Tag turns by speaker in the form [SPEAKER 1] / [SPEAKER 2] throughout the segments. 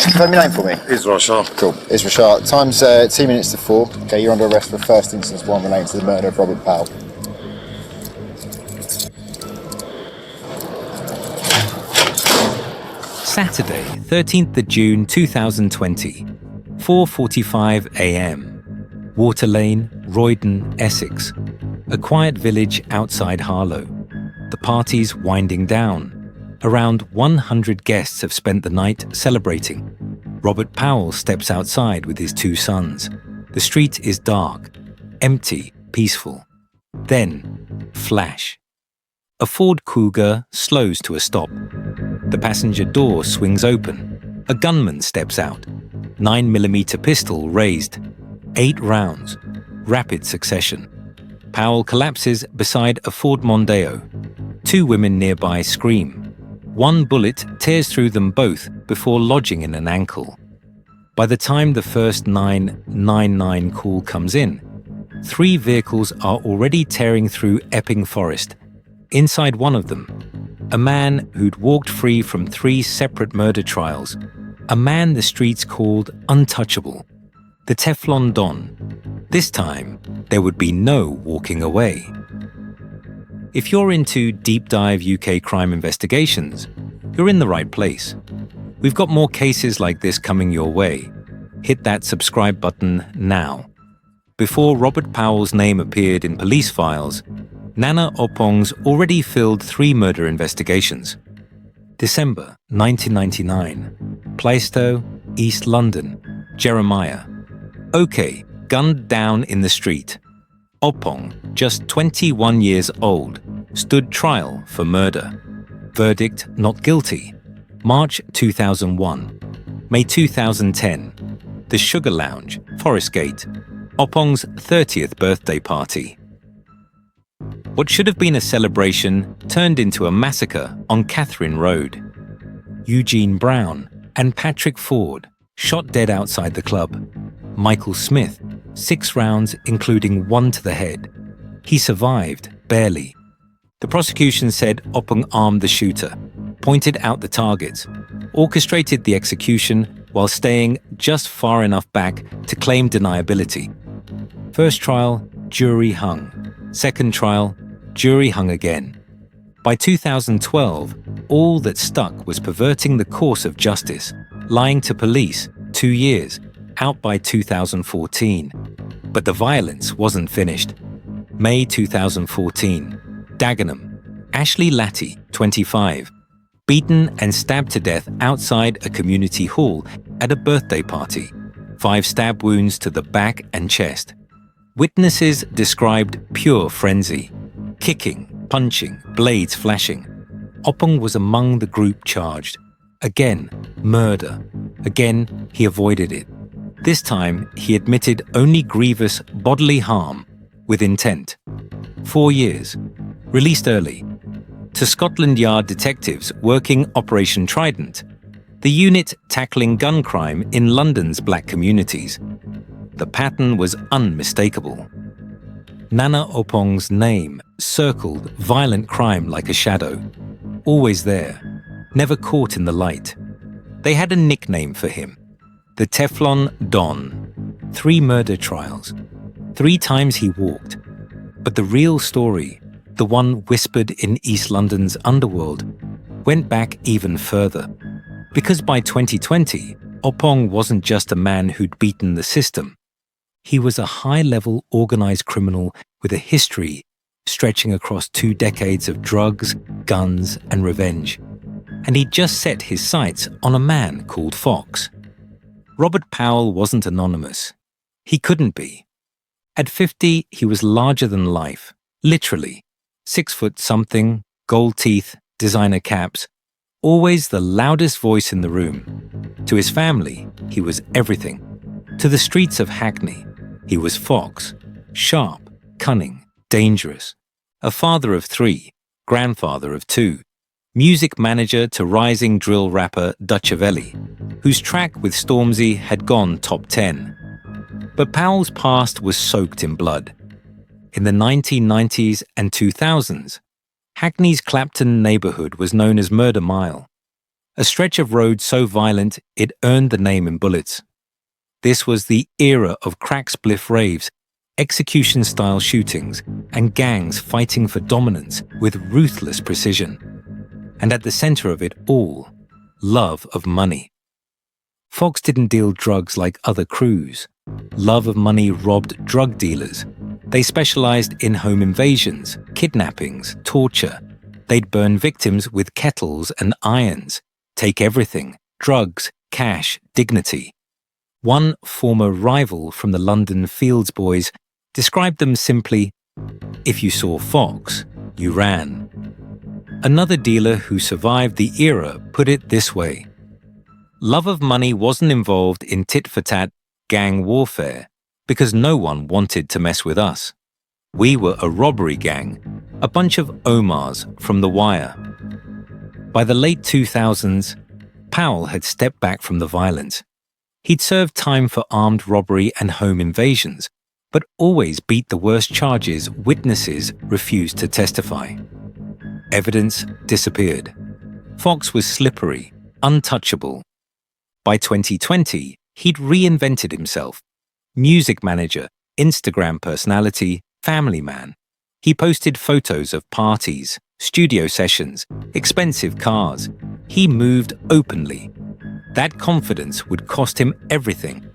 [SPEAKER 1] Confirm your name for me.
[SPEAKER 2] Israel Shah.
[SPEAKER 1] Cool. Israel Shah. Time's 2 minutes to 4. Okay, you're under arrest for first instance one relating to the murder of Robert Powell.
[SPEAKER 3] Saturday, 13th of June 2020, 4:45 a.m. Water Lane, Roydon, Essex. A quiet village outside Harlow. The party's winding down. Around 100 guests have spent the night celebrating. Robert Powell steps outside with his 2 sons. The street is dark, empty, peaceful. Then, flash. A Ford Cougar slows to a stop. The passenger door swings open. A gunman steps out. 9mm pistol raised. 8 rounds. Rapid succession. Powell collapses beside a Ford Mondeo. 2 women nearby scream. 1 bullet tears through them both before lodging in an ankle. By the time the first 999 call comes in, 3 vehicles are already tearing through Epping Forest. Inside one of them, a man who'd walked free from 3 separate murder trials, a man the streets called untouchable, the Teflon Don. This time, there would be no walking away. If you're into deep dive UK crime investigations, you're in the right place. We've got more cases like this coming your way. Hit that subscribe button now. Before Robert Powell's name appeared in police files, Nana Oppong's already filled 3 murder investigations. December 1999, Plaistow, East London, Jeremiah. OK, gunned down in the street. Oppong, just 21 years old, stood trial for murder. Verdict not guilty. March 2001. May 2010. The Sugar Lounge, Forest Gate. Oppong's 30th birthday party. What should have been a celebration turned into a massacre on Catherine Road. Eugene Brown and Patrick Ford shot dead outside the club. Michael Smith, 6 rounds including 1 to the head. He survived, barely. The prosecution said Oppong armed the shooter, pointed out the targets, orchestrated the execution while staying just far enough back to claim deniability. First trial, jury hung. Second trial, jury hung again. By 2012, all that stuck was perverting the course of justice, lying to police, 2 years, out by 2014. But the violence wasn't finished. May 2014, Dagenham, Ashley Latty, 25, beaten and stabbed to death outside a community hall at a birthday party. 5 stab wounds to the back and chest. Witnesses described pure frenzy. Kicking, punching, blades flashing. Oppong was among the group charged. Again, murder. Again, he avoided it. This time, he admitted only grievous bodily harm with intent. 4 years. Released early. To Scotland Yard detectives working Operation Trident, the unit tackling gun crime in London's black communities. The pattern was unmistakable. Nana Oppong's name circled violent crime like a shadow. Always there, never caught in the light. They had a nickname for him. The Teflon Don. 3 murder trials. 3 times he walked. But the real story, the one whispered in East London's underworld, went back even further. Because by 2020, Oppong wasn't just a man who'd beaten the system. He was a high-level organized criminal with a history stretching across 2 decades of drugs, guns, and revenge. And he'd just set his sights on a man called Fox. Robert Powell wasn't anonymous. He couldn't be. At 50, he was larger than life, literally. 6 foot something, gold teeth, designer caps, always the loudest voice in the room. To his family, he was everything. To the streets of Hackney, he was Fox, sharp, cunning, dangerous. A father of 3, grandfather of 2, music manager to rising drill rapper Dutchavelli, whose track with Stormzy had gone top 10. But Powell's past was soaked in blood. In the 1990s and 2000s, Hackney's Clapton neighborhood was known as Murder Mile. a stretch of road so violent it earned the name in bullets. This was the era of crack spliff raves, execution-style shootings, and gangs fighting for dominance with ruthless precision. And at the center of it all, love of money. Fox didn't deal drugs like other crews. Love of money robbed drug dealers. They specialized in home invasions, kidnappings, torture. They'd burn victims with kettles and irons, take everything, drugs, cash, dignity. One former rival from the London Fields Boys described them simply, "If you saw Fox, you ran." Another dealer who survived the era put it this way: love of money wasn't involved in tit-for-tat gang warfare because no one wanted to mess with us. We were a robbery gang, a bunch of Omars from The Wire. By the late 2000s, Powell had stepped back from the violence. He'd served time for armed robbery and home invasions, but always beat the worst charges witnesses refused to testify. Evidence disappeared. Fox was slippery, untouchable. By 2020, he'd reinvented himself. Music manager, Instagram personality, family man. He posted photos of parties, studio sessions, expensive cars. He moved openly. That confidence would cost him everything.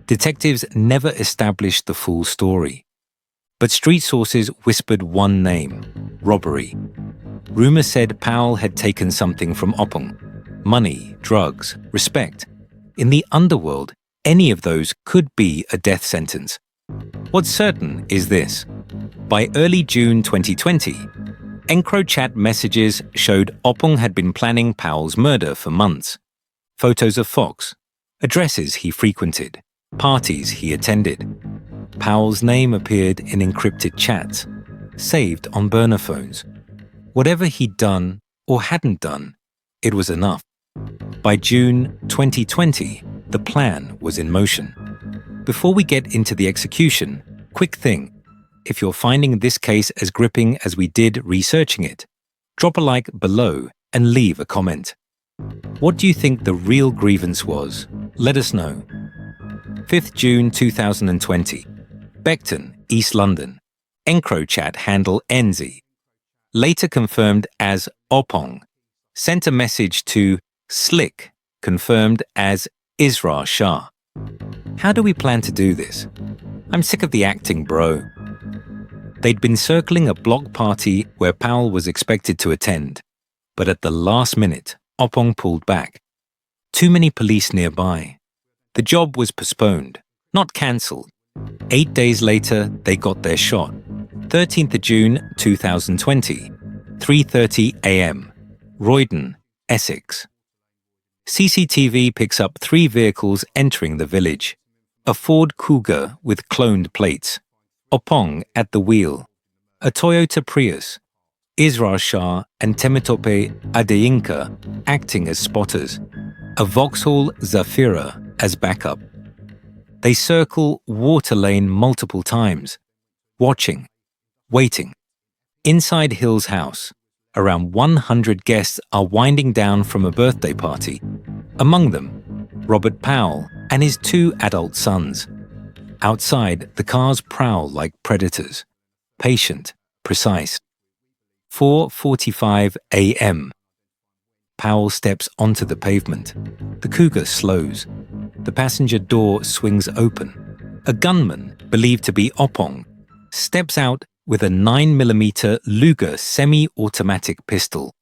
[SPEAKER 3] Detectives never established the full story. But street sources whispered one name: robbery. Rumor said Powell had taken something from Oppong: money, drugs, respect. In the underworld, any of those could be a death sentence. What's certain is this: by early June 2020, EncroChat messages showed Oppong had been planning Powell's murder for months. Photos of Fox, addresses he frequented, parties he attended. Powell's name appeared in encrypted chats, saved on burner phones. Whatever he'd done or hadn't done, it was enough. By June 2020, the plan was in motion. Before we get into the execution, quick thing: if you're finding this case as gripping as we did researching it, drop a like below and leave a comment. What do you think the real grievance was? Let us know. 5th June 2020. Beckton, East London. EncroChat handle Enzi. Later confirmed as Oppong. Sent a message to Slick, confirmed as Isra Shah. How do we plan to do this? I'm sick of the acting, bro. They'd been circling a block party where Powell was expected to attend, but at the last minute, Oppong pulled back. Too many police nearby. The job was postponed, not cancelled. 8 days later, they got their shot. 13th of June 2020, 3:30 a.m. Roydon, Essex. CCTV picks up 3 vehicles entering the village. A Ford Cougar with cloned plates. Oppong at the wheel. A Toyota Prius. Isra Shah and Temitope Adeyinka acting as spotters. A Vauxhall Zafira as backup. They circle Water Lane multiple times. Watching. Waiting. Inside Hill's house, around 100 guests are winding down from a birthday party. Among them, Robert Powell and his 2 adult sons. Outside, the cars prowl like predators. Patient, precise. 4:45 a.m. Powell steps onto the pavement. The Cougar slows. The passenger door swings open. A gunman, believed to be Oppong, steps out with a 9mm Luger semi-automatic pistol.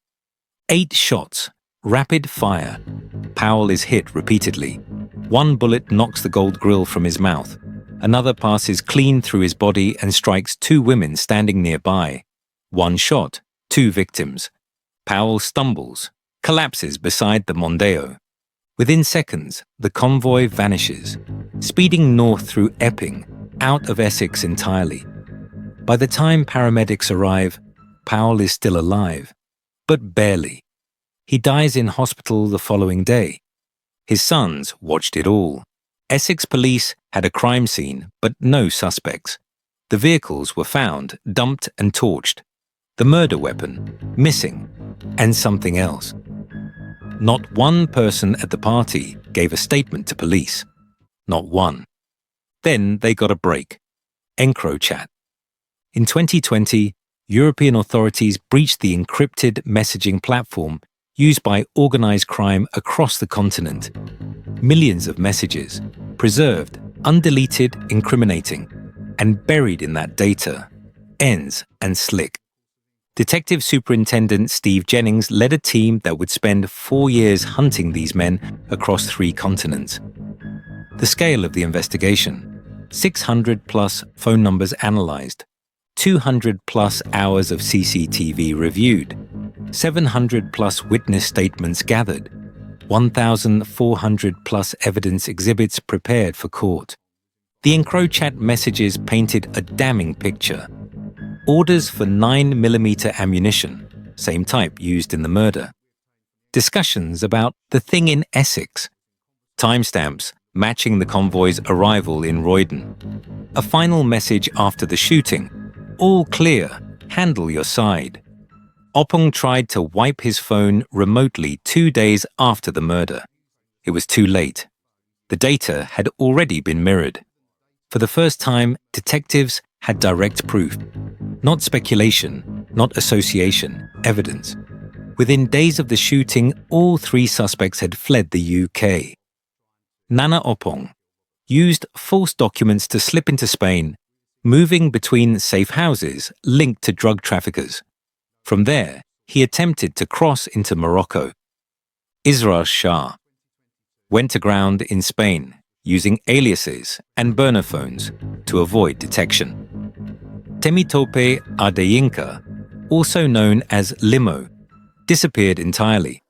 [SPEAKER 3] 8 shots, rapid fire. Powell is hit repeatedly. 1 bullet knocks the gold grill from his mouth. Another passes clean through his body and strikes 2 women standing nearby. 1 shot, 2 victims. Powell stumbles, collapses beside the Mondeo. Within seconds, the convoy vanishes, speeding north through Epping, out of Essex entirely. By the time paramedics arrive, Powell is still alive, but barely. He dies in hospital the following day. His sons watched it all. Essex police had a crime scene, but no suspects. The vehicles were found, dumped and torched. The murder weapon, missing, and something else. Not one person at the party gave a statement to police. Not one. Then they got a break. EncroChat. In 2020, European authorities breached the encrypted messaging platform used by organized crime across the continent. Millions of messages, preserved, undeleted, incriminating, and buried in that data. ENS and Slick. Detective Superintendent Steve Jennings led a team that would spend 4 years hunting these men across 3 continents. The scale of the investigation: 600-plus phone numbers analyzed, 200-plus hours of CCTV reviewed, 700-plus witness statements gathered, 1,400-plus evidence exhibits prepared for court. The EncroChat messages painted a damning picture. Orders for 9mm ammunition, same type used in the murder. Discussions about the thing in Essex. Timestamps matching the convoy's arrival in Roydon. A final message after the shooting: all clear, handle your side. Oppong tried to wipe his phone remotely 2 days after the murder. It was too late. The data had already been mirrored. For the first time, detectives had direct proof. Not speculation, not association, evidence. Within days of the shooting, all 3 suspects had fled the UK. Nana Oppong used false documents to slip into Spain, moving between safe houses linked to drug traffickers. From there, he attempted to cross into Morocco. Israr Shah went aground in Spain using aliases and burner phones to avoid detection. Temitope Adeyinka, also known as Limo, disappeared entirely,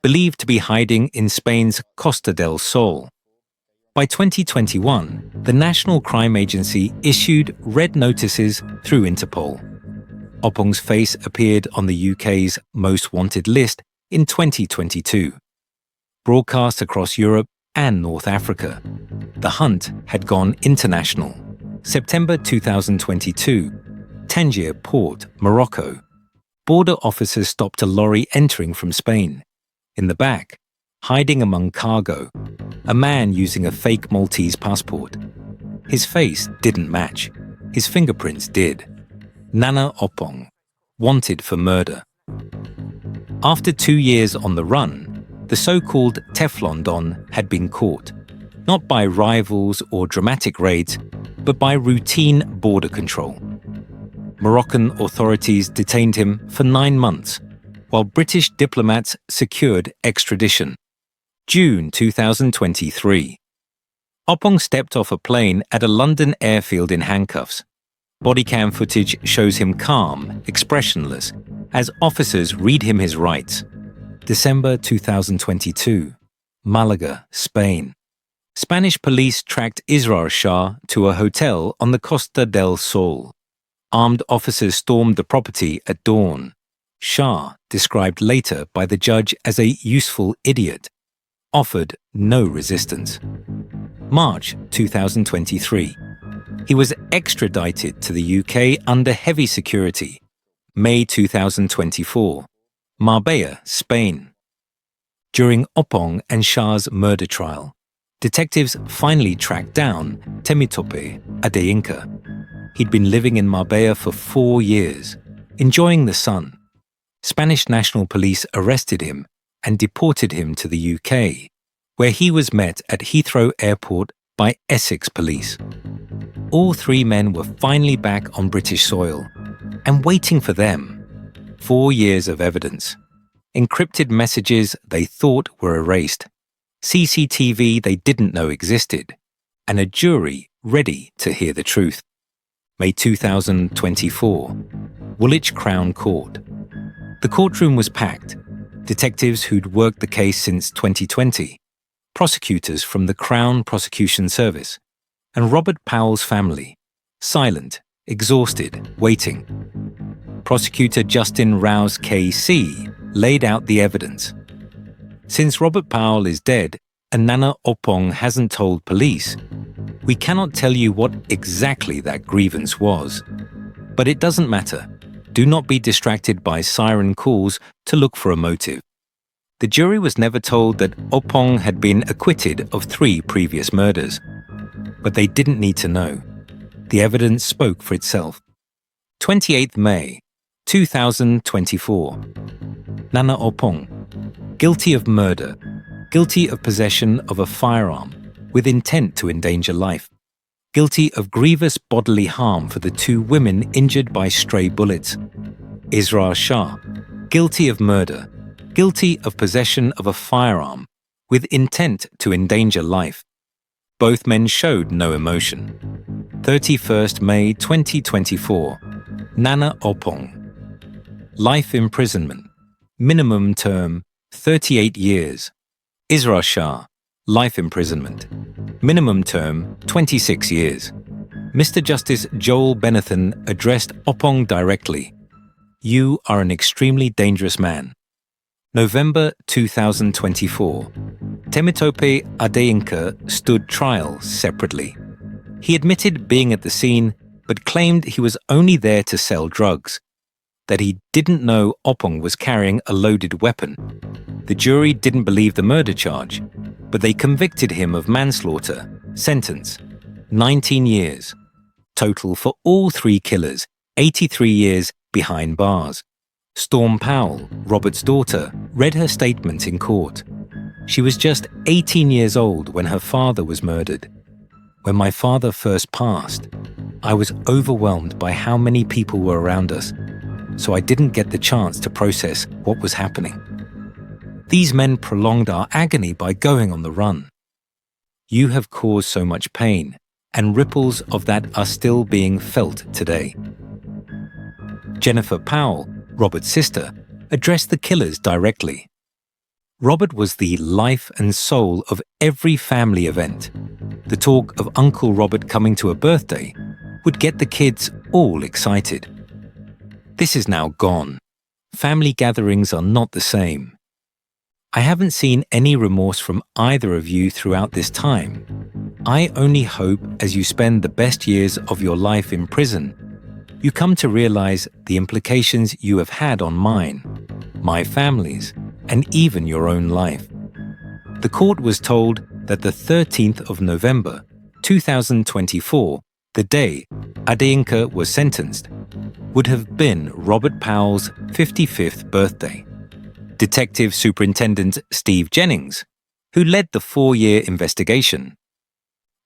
[SPEAKER 3] believed to be hiding in Spain's Costa del Sol. By 2021, the National Crime Agency issued red notices through Interpol. Oppong's face appeared on the UK's Most Wanted list in 2022. Broadcast across Europe and North Africa, the hunt had gone international. September 2022, Tangier Port, Morocco. Border officers stopped a lorry entering from Spain. In the back, hiding among cargo, a man using a fake Maltese passport. His face didn't match. His fingerprints did. Nana Oppong, wanted for murder. After 2 years on the run, the so-called Teflon Don had been caught, not by rivals or dramatic raids, but by routine border control. Moroccan authorities detained him for 9 months, while British diplomats secured extradition. June 2023. Oppong stepped off a plane at a London airfield in handcuffs. Bodycam footage shows him calm, expressionless, as officers read him his rights. December 2022. Malaga, Spain. Spanish police tracked Israr Shah to a hotel on the Costa del Sol. Armed officers stormed the property at dawn. Shah, described later by the judge as a useful idiot, offered no resistance. March 2023. He was extradited to the UK under heavy security. May 2024. Marbella, Spain. During Oppong and Shah's murder trial, detectives finally tracked down Temitope Adeyinka. He'd been living in Marbella for 4 years, enjoying the sun. Spanish National Police arrested him and deported him to the UK, where he was met at Heathrow Airport by Essex police. All 3 men were finally back on British soil, and waiting for them. 4 years of evidence. Encrypted messages they thought were erased. CCTV they didn't know existed. And a jury ready to hear the truth. May 2024. Woolwich Crown Court. The courtroom was packed. Detectives who'd worked the case since 2020. Prosecutors from the Crown Prosecution Service. And Robert Powell's family. Silent, exhausted, waiting. Prosecutor Justin Rouse KC laid out the evidence. Since Robert Powell is dead and Nana Oppong hasn't told police, we cannot tell you what exactly that grievance was. But it doesn't matter. Do not be distracted by siren calls to look for a motive. The jury was never told that Oppong had been acquitted of 3 previous murders. But they didn't need to know. The evidence spoke for itself. 28th May, 2024. Nana Oppong, guilty of murder, guilty of possession of a firearm with intent to endanger life, guilty of grievous bodily harm for the 2 women injured by stray bullets. Isra Shah, guilty of murder, guilty of possession of a firearm with intent to endanger life. Both men showed no emotion. 31st May 2024. Nana Oppong. Life imprisonment. Minimum term 38 years. Isra Shah. Life imprisonment. Minimum term 26 years. Mr. Justice Joel Benathan addressed Oppong directly. You are an extremely dangerous man. November 2024. Temitope Adeyinka stood trial separately. He admitted being at the scene, but claimed he was only there to sell drugs, that he didn't know Oppong was carrying a loaded weapon. The jury didn't believe the murder charge, but they convicted him of manslaughter. Sentence: 19 years. Total for all 3 killers, 83 years behind bars. Storm Powell, Robert's daughter, read her statement in court. She was just 18 years old when her father was murdered. When my father first passed, I was overwhelmed by how many people were around us, so I didn't get the chance to process what was happening. These men prolonged our agony by going on the run. You have caused so much pain, and ripples of that are still being felt today. Jennifer Powell, Robert's sister, addressed the killers directly. Robert was the life and soul of every family event. The talk of Uncle Robert coming to a birthday would get the kids all excited. This is now gone. Family gatherings are not the same. I haven't seen any remorse from either of you throughout this time. I only hope as you spend the best years of your life in prison, you come to realize the implications you have had on mine, my family's, and even your own life. The court was told that the 13th of November, 2024, the day Adeyinka was sentenced, would have been Robert Powell's 55th birthday. Detective Superintendent Steve Jennings, who led the 4-year investigation.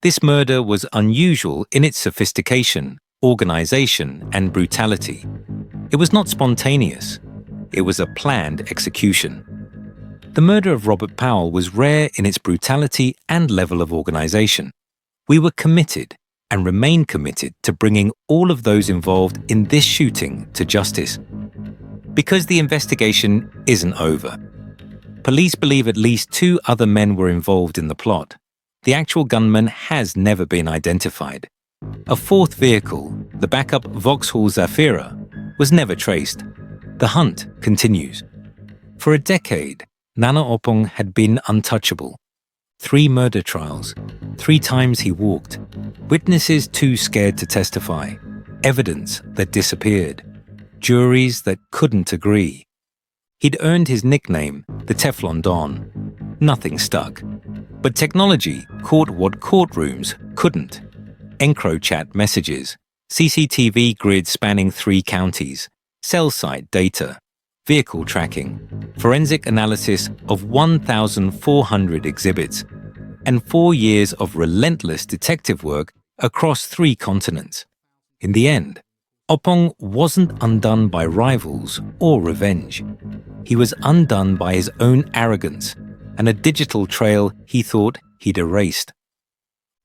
[SPEAKER 3] This murder was unusual in its sophistication, organization, and brutality. It was not spontaneous. It was a planned execution. The murder of Robert Powell was rare in its brutality and level of organization. We were committed and remain committed to bringing all of those involved in this shooting to justice. Because the investigation isn't over. Police believe at least 2 other men were involved in the plot. The actual gunman has never been identified. A 4th vehicle, the backup Vauxhall Zafira, was never traced. The hunt continues. For a decade, Nana Oppong had been untouchable. 3 murder trials, 3 times he walked, witnesses too scared to testify, evidence that disappeared, juries that couldn't agree. He'd earned his nickname, the Teflon Don. Nothing stuck. But technology caught what courtrooms couldn't. EncroChat messages, CCTV grids spanning 3 counties, cell site data, vehicle tracking, forensic analysis of 1,400 exhibits, and 4 years of relentless detective work across 3 continents. In the end, Oppong wasn't undone by rivals or revenge. He was undone by his own arrogance and a digital trail he thought he'd erased.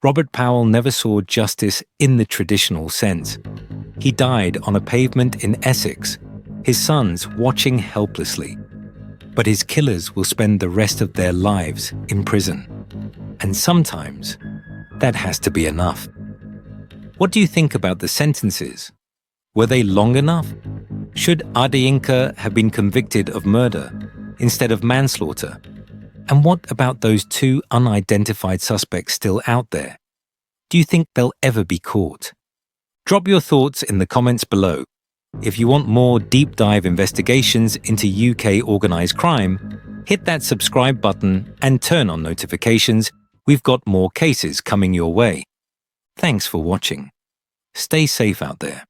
[SPEAKER 3] Robert Powell never saw justice in the traditional sense. He died on a pavement in Essex, his sons watching helplessly. But his killers will spend the rest of their lives in prison. And sometimes, that has to be enough. What do you think about the sentences? Were they long enough? Should Adeyinka have been convicted of murder instead of manslaughter? And what about those 2 unidentified suspects still out there? Do you think they'll ever be caught? Drop your thoughts in the comments below. If you want more deep dive investigations into UK organised crime, hit that subscribe button and turn on notifications. We've got more cases coming your way. Thanks for watching. Stay safe out there.